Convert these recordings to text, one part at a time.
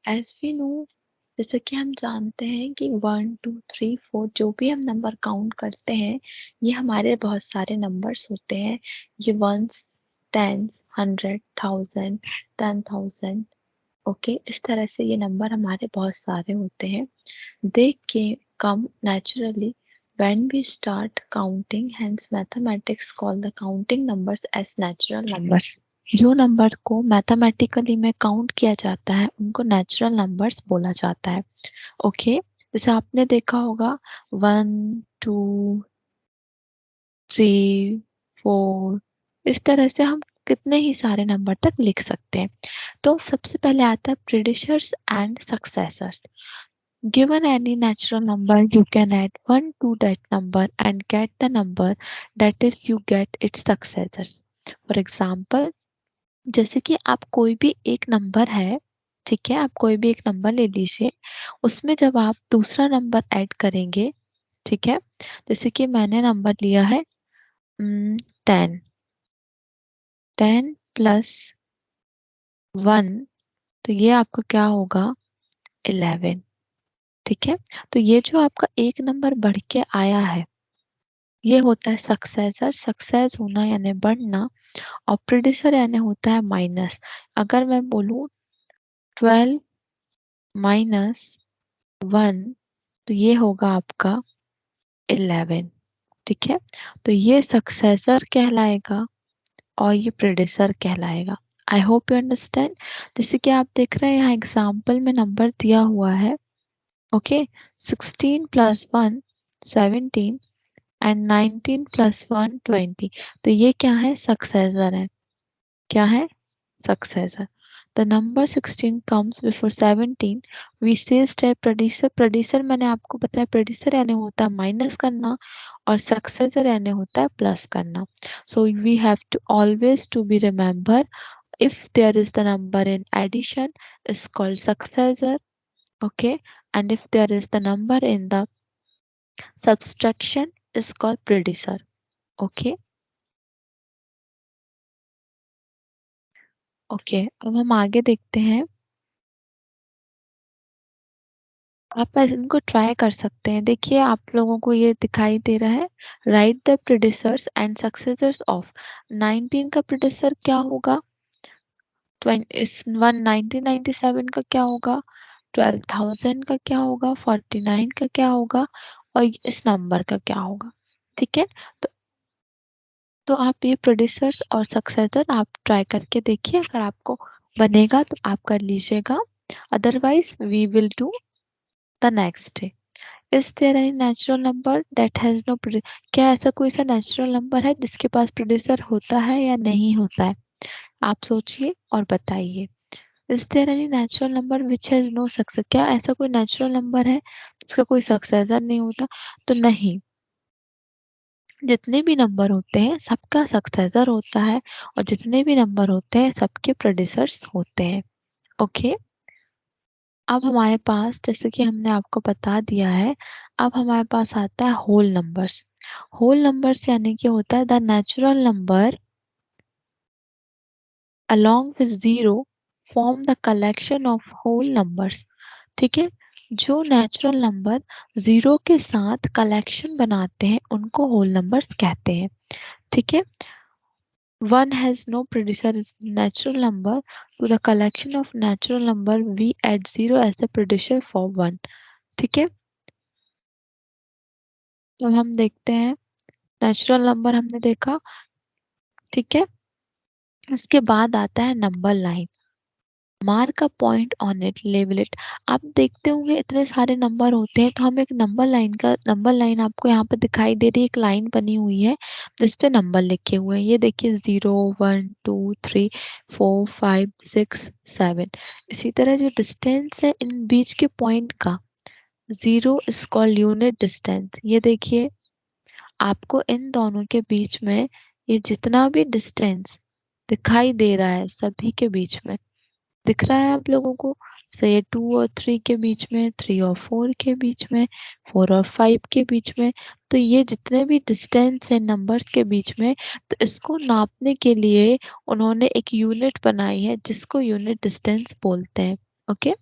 As we know, जैसे कि हम जानते हैं कि 1 2 3 4 जो भी हम नंबर काउंट करते हैं, ये हमारे बहुत सारे नंबर्स होते हैं। ये वंस, टेंस, 100, 1000, 10,000, ओके, इस तरह से ये नंबर हमारे बहुत सारे होते हैं। They come naturally when we start counting, hence mathematics call the counting numbers as natural numbers. जो नंबर को मैथमेटिकली में काउंट किया जाता है उनको नेचुरल नंबर्स बोला जाता है। ओके, जैसे आपने देखा होगा 1 2 3 4, इस तरह से हम कितने ही सारे नंबर तक लिख सकते हैं। तो सबसे पहले आता है predecessors and successors. Given any natural number, you can add 1 to that number and get the number, that is you get its successors. For example, जैसे कि आप कोई भी एक नंबर है, ठीक है, आप कोई भी एक नंबर ले लीजिए, उसमें जब आप दूसरा नंबर ऐड करेंगे, ठीक है, जैसे कि मैंने नंबर लिया है 10, 10 प्लस 1, तो ये आपका क्या होगा 11, ठीक है। तो ये जो आपका एक नंबर बढ़ के आया है, ये होता है सक्सेसर। सक्सेस होना यानी बढ़ना, और प्रीडिसर यानी होता है माइनस। अगर मैं बोलूँ 12 माइनस 1, तो ये होगा आपका 11, ठीक है। तो ये सक्सेसर कहलाएगा और ये प्रीडिसर कहलाएगा। I hope you understand. जैसे कि आप देख रहे हैं यहाँ एग्जाम्पल में नंबर दिया हुआ है, ओके, 16 प्लस 1 17 एंड 19 प्लस 1 20। तो ये क्या है, सक्सेसर है। क्या है, successor. The number 16 comes before 17. We say that producer, producer मैंने आपको बताया producer यानी होता है माइनस करना और successor यानी होता है प्लस करना. So we have to always to be remember, if there is the number in addition is called successor, okay, and if there is the number in the subtraction is called producer, okay. Okay, अब हम आगे देखते हैं। आप ऐसे इनको try कर सकते हैं। देखिए आप लोगों को ये दिखाई दे रहा है, right the predecessors and successors of 19 का प्रीडिसर क्या होगा, 1997 का क्या होगा, 12,000 का क्या होगा, 49 का क्या होगा, और इस नंबर का क्या होगा, ठीक है। तो तो आप ये प्रोड्यूसर्स और सक्सेसर आप ट्राई करके देखिए, अगर आपको बनेगा तो आप कर लीजिएगा, otherwise we will do the next day. Is there any natural number that has no, क्या ऐसा कोई सा नेचुरल नंबर है जिसके पास प्रोड्यूसर होता है या नहीं होता है, आप सोचिए और बताइए। Is there any natural number which has no success, क्या ऐसा कोई नेचुरल नंबर है जिसका कोई सक्सेसर नहीं होता, तो नहीं, जितने भी नंबर होते हैं सबका सक्सेसर होता है और जितने भी नंबर होते हैं सबके प्रोड्यूसर्स होते हैं, ओके। अब हमारे पास, जैसे कि हमने आपको बता दिया है, अब हमारे पास आता है होल नंबर्स। होल नंबर्स यानी कि होता है the natural number along with zero form the collection of whole numbers, ठीक है। जो नेचुरल नंबर जीरो के साथ कलेक्शन बनाते हैं उनको होल नंबर्स कहते हैं, ठीक है। One has no producer is natural number, to the collection of natural number we add zero as the producer for one, ठीक है। तो हम देखते हैं, नेचुरल नंबर हमने देखा, ठीक है। उसके बाद आता है number line. Mark a point on it, label it. आप देखते होंगे इतने सारे नंबर होते हैं, तो हम एक नंबर लाइन आपको यहाँ पे दिखाई दे रही है, एक लाइन बनी हुई है जिसपे नंबर लिखे हुए हैं। ये देखिए 0 1 2 3 4 5 6 7। इसी तरह जो डिस्टेंस है इन बीच के पॉइंट का, zero is called unit distance. ये देखिए आपको इन दोनों के बीच में ये जितना भी डिस्टेंस दिखाई दे रहा है सभी के बीच में दिख रहा है आप लोगों को। तो ये 2 और 3 के बीच में, 3 और 4 के बीच में, 4 और 5 के बीच में, तो ये जितने भी डिस्टेंस है नंबर्स के बीच में, तो इसको नापने के लिए उन्होंने एक यूनिट बनाई है जिसको यूनिट डिस्टेंस बोलते हैं, ओके।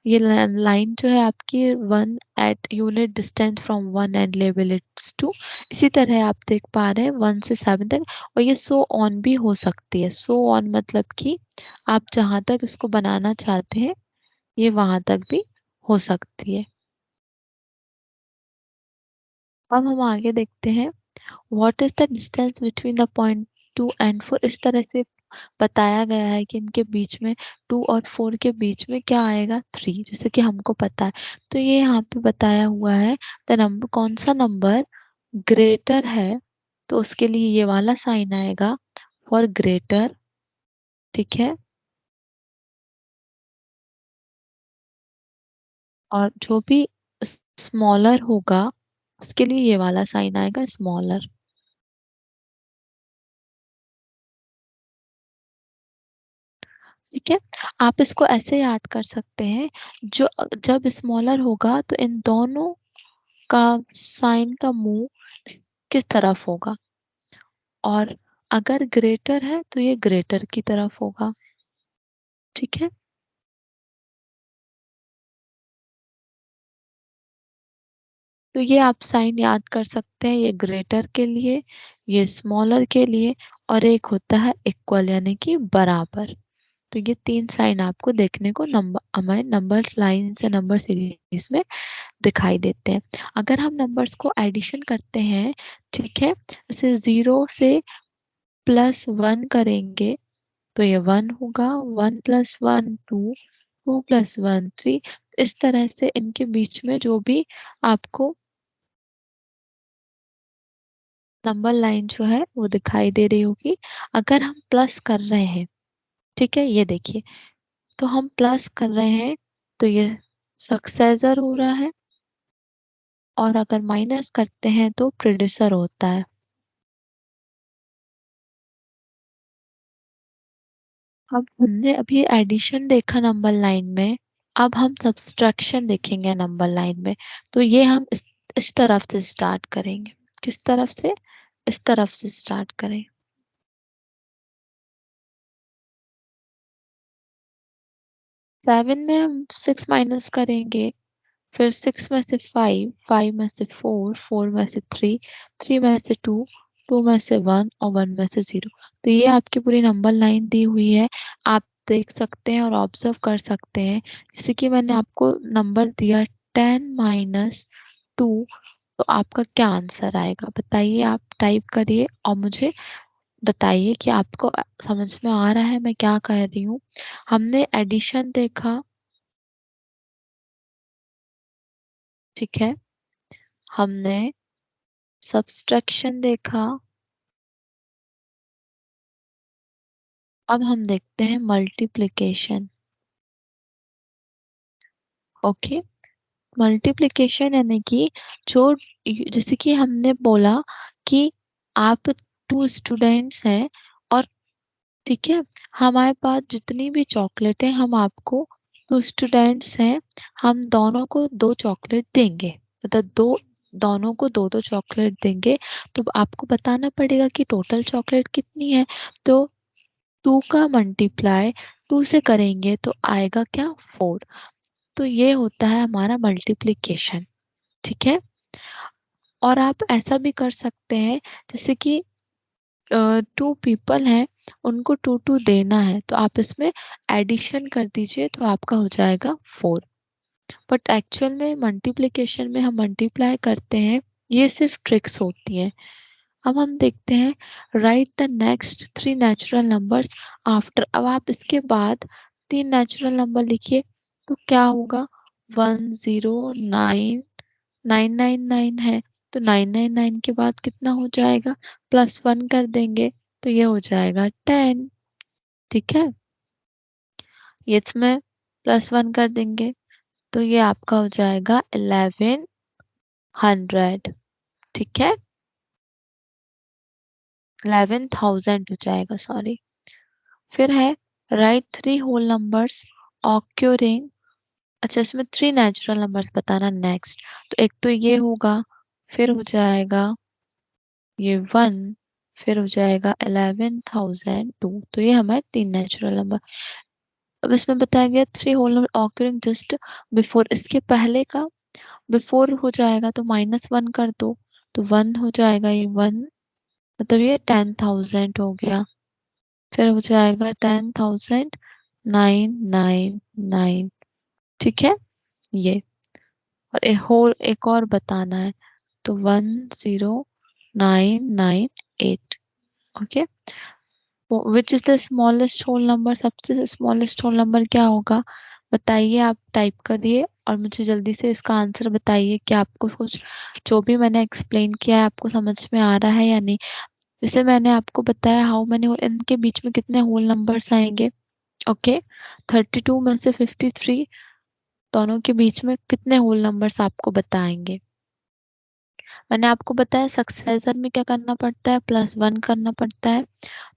ये लाइन जो है आपकी 1 at unit distance from 1 and label it's 2। इसी तरह आप देख पा रहे हैं 1 से 7 तक, और ये सो ऑन भी हो सकती है। सो ऑन मतलब कि आप जहाँ तक इसको बनाना चाहते हैं ये वहां तक भी हो सकती है। अब हम आगे देखते हैं, what is the distance between the point 2 and 4। इस तरह से बताया गया है कि इनके बीच में 2 और 4 के बीच में क्या आएगा, 3, जैसे कि हमको पता है। तो ये यहाँ पे बताया हुआ है द नंबर, कौन सा नंबर ग्रेटर है, तो उसके लिए ये वाला साइन आएगा फॉर ग्रेटर। ठीक है, और जो भी स्मॉलर होगा उसके लिए ये वाला साइन आएगा, स्मॉलर। ठीक है, आप इसको ऐसे याद कर सकते हैं, जो जब स्मॉलर होगा तो इन दोनों का साइन का मुंह किस तरफ होगा, और अगर ग्रेटर है तो ये ग्रेटर की तरफ होगा। ठीक है, तो ये आप साइन याद कर सकते हैं, ये ग्रेटर के लिए, ये स्मॉलर के लिए, और एक होता है इक्वल यानी कि बराबर। तो ये 3 साइन आपको देखने को नंबर, हमारे नंबर लाइन से नंबर सीरीज में दिखाई देते हैं। अगर हम नंबर्स को एडिशन करते हैं, ठीक है, जैसे 0 से +1 करेंगे तो ये 1 होगा, 1 + 1 2, 2 + 1 3। इस तरह से इनके बीच में जो भी आपको नंबर लाइन जो है वो दिखाई दे रही होगी। अगर हम प्लस कर रहे हैं, ठीक है, ये देखिए, तो हम प्लस कर रहे हैं तो ये सक्सेसर हो रहा है, और अगर माइनस करते हैं तो प्रेडिसर होता है। अब हमने अभी एडिशन देखा नंबर लाइन में, अब हम सब्सट्रैक्शन देखेंगे नंबर लाइन में। तो ये हम इस तरफ से स्टार्ट करेंगे। किस तरफ से? इस तरफ से स्टार्ट करें। 7 में हम 6 माइनस करेंगे, फिर 6 में से 5, 5 में से 4, 4 में से 3, 3 में से 2, 2 में से 1 और 1 में से 0। तो ये आपकी पूरी नंबर लाइन दी हुई है। आप देख सकते हैं और ऑब्जर्व कर सकते हैं, जैसे कि मैंने आपको नंबर दिया 10 माइनस 2, तो आपका क्या आंसर आएगा बताइए। आप टाइप करिए और मुझे बताइए कि आपको समझ में आ रहा है मैं क्या कह रही हूँ। हमने एडिशन देखा, ठीक है, हमने सब्सट्रैक्शन देखा, अब हम देखते हैं मल्टीप्लिकेशन। ओके, मल्टीप्लिकेशन यानी कि जो, जैसे कि हमने बोला कि आप 2 स्टूडेंट्स हैं, और ठीक है, हमारे पास जितनी भी चॉकलेट है, हम आपको 2 स्टूडेंट्स हैं, हम दोनों को 2 चॉकलेट देंगे, मतलब दो, दोनों को 2-2 चॉकलेट देंगे। तो आपको बताना पड़ेगा कि टोटल चॉकलेट कितनी है। तो 2 का मल्टीप्लाई 2 से करेंगे तो आएगा क्या, 4। तो ये होता है हमारा मल्टीप्लिकेशन। ठीक है, और आप ऐसा भी कर सकते हैं, जैसे कि 2 पीपल हैं, उनको 2-2 देना है, तो आप इसमें एडिशन कर दीजिए तो आपका हो जाएगा 4। बट एक्चुअल में मल्टीप्लिकेशन में हम मल्टीप्लाई करते हैं, ये सिर्फ ट्रिक्स होती हैं। अब हम देखते हैं, right the next 3 natural numbers after. अब आप इसके बाद 3 नेचुरल नंबर लिखिए, तो क्या होगा, 109, 999 है, तो 999 के बाद कितना हो जाएगा, +1 कर देंगे तो ये हो जाएगा 10। ठीक है, ये इसमें +1 कर देंगे तो ये आपका हो जाएगा 1100। ठीक है, 11,000 हो जाएगा, सॉरी। फिर है, राइट 3 होल नंबर्स ऑक्यूरिंग। अच्छा, इसमें 3 नेचुरल नंबर्स बताना नेक्स्ट। तो एक तो ये होगा, फिर हो जाएगा ये 1, फिर हो जाएगा 11,002। तो ये हमारे 3 नेचुरल नंबर। अब इसमें बताया गया 3 whole number occurring just before, इसके पहले का बिफोर हो जाएगा तो -1 कर दो, तो 1 हो जाएगा, ये 1 मतलब ये 10,000 हो गया। फिर हो जाएगा 10,999, ठीक है ये। और एक और बताना है, तो 10,998, okay. Which is the smallest whole number, सबसे स्मॉलेस्ट होल नंबर क्या होगा बताइए, आप टाइप करिए और मुझे जल्दी से इसका आंसर बताइए कि आपको कुछ जो भी मैंने एक्सप्लेन किया है आपको समझ में आ रहा है या नहीं। जैसे मैंने आपको बताया हाउ मैनी, इनके बीच में कितने होल नंबर्स आएंगे, ओके। 32 में से 53, दोनों के बीच में कितने होल नंबर्स आपको बताएंगे। मैंने आपको बताया सक्सेसर में क्या करना पड़ता है, +1 करना पड़ता है।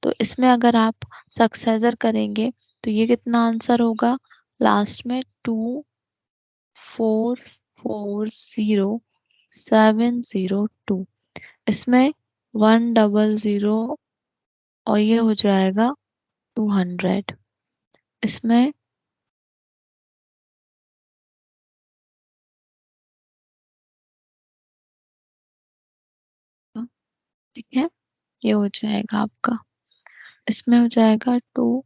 तो इसमें अगर आप सक्सेसर करेंगे तो ये कितना आंसर होगा, लास्ट में 2440,702, इसमें 100 और ये हो जाएगा 200, इसमें ठीक है, ये हो जाएगा आपका, इसमें हो जाएगा 2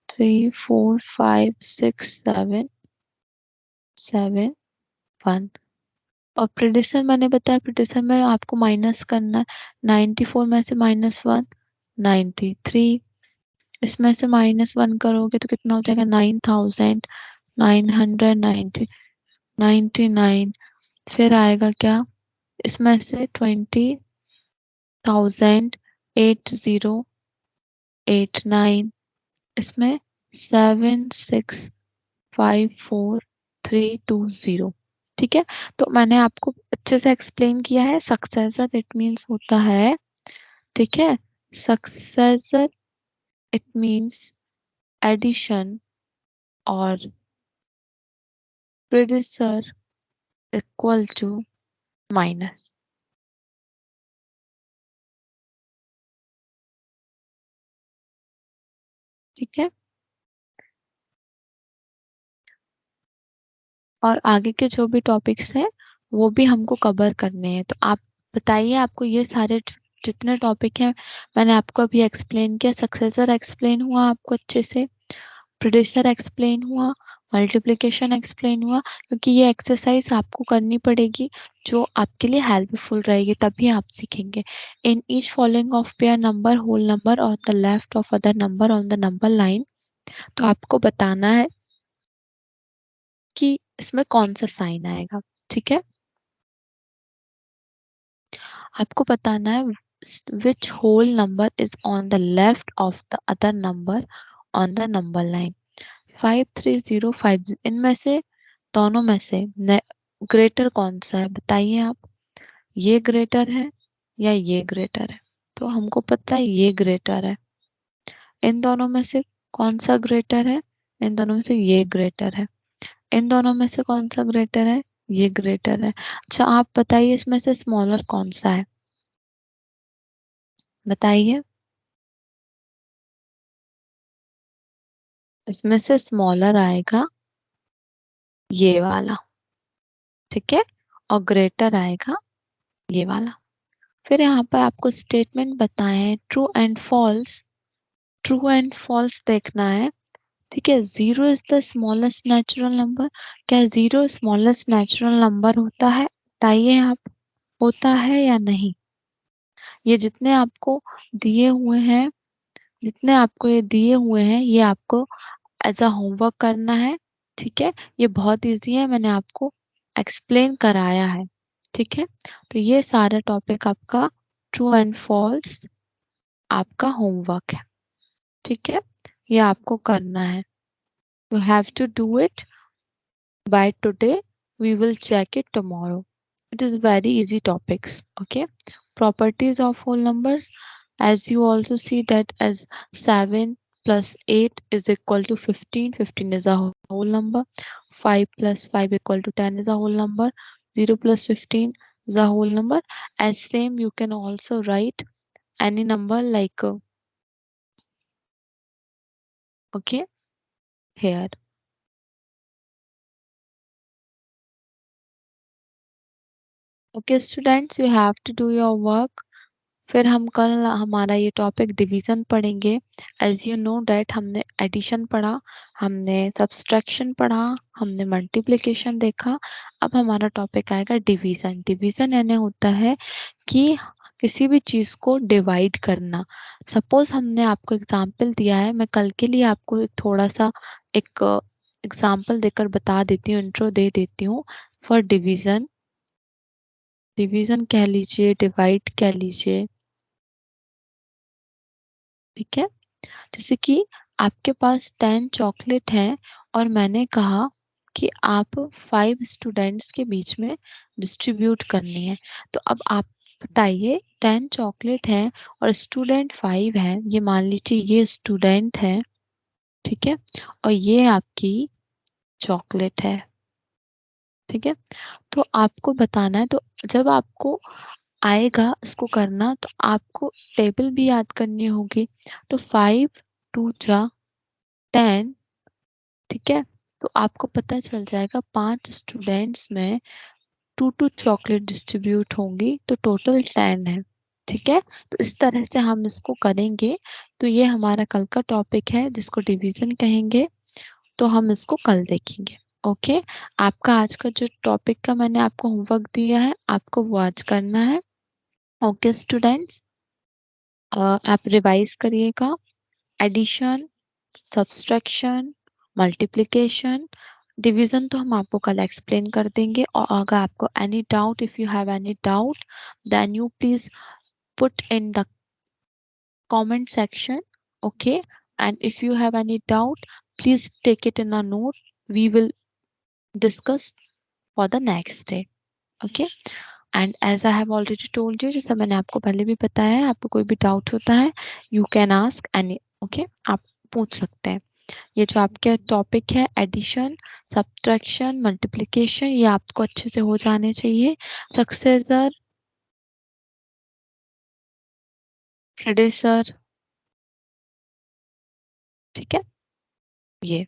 3 4 5 6 7 7 1। और प्रिडिशन मैंने बताया, प्रिडिशन में आपको माइनस करना है, 94 में से -1 93, इसमें से -1 करोगे तो कितना हो जाएगा, 9,999। फिर आएगा क्या, इसमें से 20,089, इसमें 7654320, ठीक है। तो मैंने आपको अच्छे से एक्सप्लेन किया है, सक्सेसर इट मीन्स होता है, ठीक है, सक्सेसर इट मीन्स एडिशन, और प्रेडिसर इक्वल टू माइनस, ठीक है। और आगे के जो भी टॉपिक्स हैं वो भी हमको कवर करने हैं, तो आप बताइए आपको ये सारे जितने टॉपिक हैं मैंने आपको अभी एक्सप्लेन किया, सक्सेसर एक्सप्लेन हुआ आपको अच्छे से, प्रेडिसर एक्सप्लेन हुआ, मल्टीप्लिकेशन एक्सप्लेन हुआ, क्योंकि ये एक्सरसाइज आपको करनी पड़ेगी जो आपके लिए हेल्पफुल रहेगी, तभी आप सीखेंगे। In each following of pair number whole number on the left of other number on the number line, तो आपको बताना है कि इसमें कौन सा साइन आएगा, ठीक है। आपको बताना है which whole number is on the left of the other number on the number line. 53050, इनमें से दोनों में से ग्रेटर कौन सा है बताइए आप, ये ग्रेटर है या ये ग्रेटर है, तो हमको पता है ये ग्रेटर है। इन दोनों में से कौन सा ग्रेटर है, इन दोनों में से ये ग्रेटर है। इन दोनों में से कौन सा ग्रेटर है, ये ग्रेटर है। अच्छा आप बताइए इसमें से स्मॉलर कौन सा है, बताइए। इसमें से स्मॉलर आएगा ये वाला, ठीक है, और ग्रेटर आएगा ये वाला। फिर यहाँ पर आपको स्टेटमेंट बताए हैं true and false, true and false देखना है, ठीक है। 0 is the smallest natural number, क्या 0 स्मॉलेस्ट नेचुरल नंबर होता है, बताइए आप, होता है या नहीं। ये जितने आपको दिए हुए हैं, जितने आपको ये दिए हुए हैं ये आपको एज अ होमवर्क करना है, ठीक है। ये बहुत इजी है, मैंने आपको एक्सप्लेन कराया है, ठीक है। तो ये सारा टॉपिक आपका ट्रू एंड फॉल्स आपका होमवर्क है, ठीक है। ये आपको करना है, you have to do it by today. We will check it tomorrow. It is very easy topics, okay. Properties of whole numbers, as you also see that as 7 plus 8 is equal to 15, 15 is a whole number, 5 plus 5 equal to 10 is a whole number, 0 plus 15 is a whole number. As same you can also write any number like okay, here. Okay students, you have to do your work. फिर हम कल हमारा ये topic division पढ़ेंगे। As you know that हमने addition पढ़ा, हमने subtraction पढ़ा, हमने मल्टीप्लिकेशन देखा। अब हमारा टॉपिक आएगा डिवीजन। डिवीजन यानी होता है कि किसी भी चीज को डिवाइड करना। सपोज हमने आपको एग्जाम्पल दिया है, मैं कल के लिए आपको एक थोड़ा सा एक एग्जाम्पल देकर बता देती हूँ, इंट्रो दे देती हूँ फॉर डिवीजन। डिवीजन कह लीजिए, डिवाइड कह लीजिए, ठीक है। जैसे कि आपके पास 10 चॉकलेट हैं और मैंने कहा कि आप 5 स्टूडेंट्स के बीच में डिस्ट्रीब्यूट करनी है। तो अब आप बताइए, 10 चॉकलेट हैं और स्टूडेंट 5 हैं। ये मान लीजिए ये स्टूडेंट है, ठीक है, और ये आपकी चॉकलेट है, ठीक है। तो आपको बताना है, तो जब आपको आएगा इसको करना तो आपको टेबल भी याद करनी होगी। तो 5 टू जा 10, ठीक है। तो आपको पता चल जाएगा 5 स्टूडेंट्स में 2 चॉकलेट डिस्ट्रीब्यूट होंगी, तो टोटल 10 है, ठीक है। तो इस तरह से हम इसको करेंगे। तो ये हमारा कल का टॉपिक है जिसको डिवीजन कहेंगे। तो हम इसको कल देखेंगे। ओके। आपका आज का जो टॉपिक का मैंने आपको होमवर्क दिया है, आपको वो आज करना है। ओके स्टूडेंट्स, आप रिवाइज करिएगा। एडिशन, सब्सट्रैक्शन, मल्टीप्लिकेशन, डिवीजन तो हम आपको कल एक्सप्लेन कर देंगे। और अगर आपको any doubt, if you have any doubt, then you please put in the comment section. Okay, and if you have any doubt, please take it in a note. We will discuss for the next day. Okay, and as I have already told you, जैसा मैंने आपको पहले भी बताया है, आपको कोई भी डाउट होता है, you can ask any. Okay, आप पूछ सकते हैं। ये जो आपके टॉपिक है एडिशन, सब्ट्रैक्शन, मल्टीप्लिकेशन, ये आपको अच्छे से हो जाने चाहिए। सक्सेसर, प्रेडिसर, ठीक है, ये।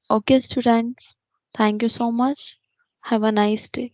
Okay students, thank you so much, have a nice day.